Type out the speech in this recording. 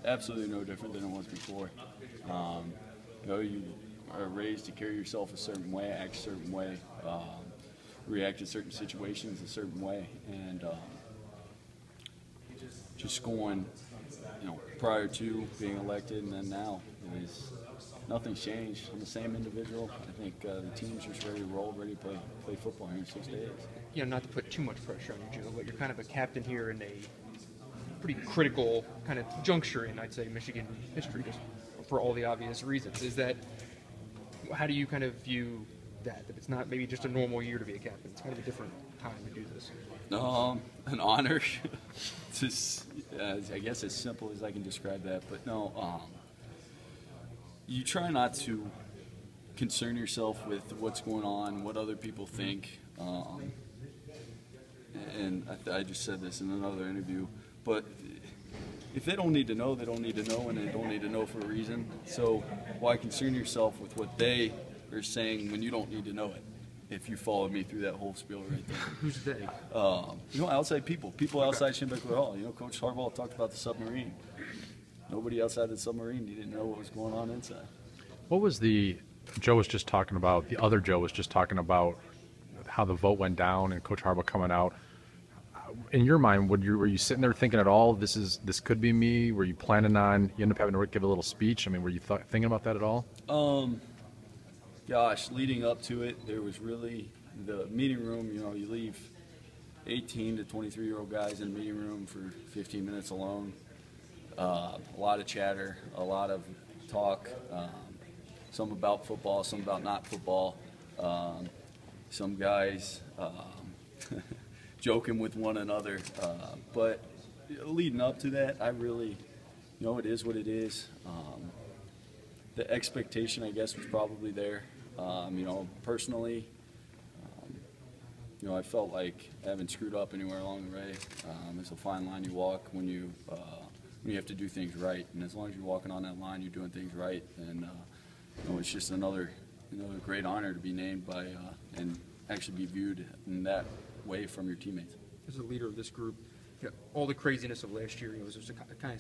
absolutely no different than it was before. You are raised to carry yourself a certain way, act a certain way, react to certain situations a certain way, and just going, prior to being elected and then now, nothing's changed. I'm the same individual. I think the team's just ready to roll, ready to play football here in 6 days. Not to put too much pressure on you, Joe, but you're kind of a captain here in a pretty critical kind of juncture in, I'd say, Michigan history, just for all the obvious reasons. How do you kind of view that it's not maybe just a normal year to be a captain? It's kind of a different time to do this. An honor. It's just, I guess as simple as I can describe that. But no, you try not to concern yourself with what's going on, what other people think. And I just said this in another interview, but if they don't need to know, they don't need to know, and they don't need to know for a reason. So why concern yourself with what they are saying when you don't need to know it? If you followed me through that whole spiel right there. Who's they? Outside people outside Schimbeckler Hall. Coach Harbaugh talked about the submarine. Nobody outside the submarine didn't know what was going on inside. What was Joe was just talking about, the other Joe was just talking about how the vote went down and Coach Harbaugh coming out. In your mind, were you sitting there thinking at all, this could be me? Were you planning on, you end up having to give a little speech? I mean, were you thinking about that at all? Gosh, leading up to it, there was really the meeting room. You leave 18 to 23-year-old guys in a meeting room for 15 minutes alone. A lot of chatter, a lot of talk, some about football, some about not football. Some guys joking with one another. But leading up to that, I really, it is what it is. The expectation, I guess, was probably there. Personally, I felt like I haven't screwed up anywhere along the way. It's a fine line you walk when you have to do things right, and as long as you're walking on that line, you're doing things right. And it's just another great honor to be named by and actually be viewed in that way from your teammates. As a leader of this group, all the craziness of last year, it was just kind of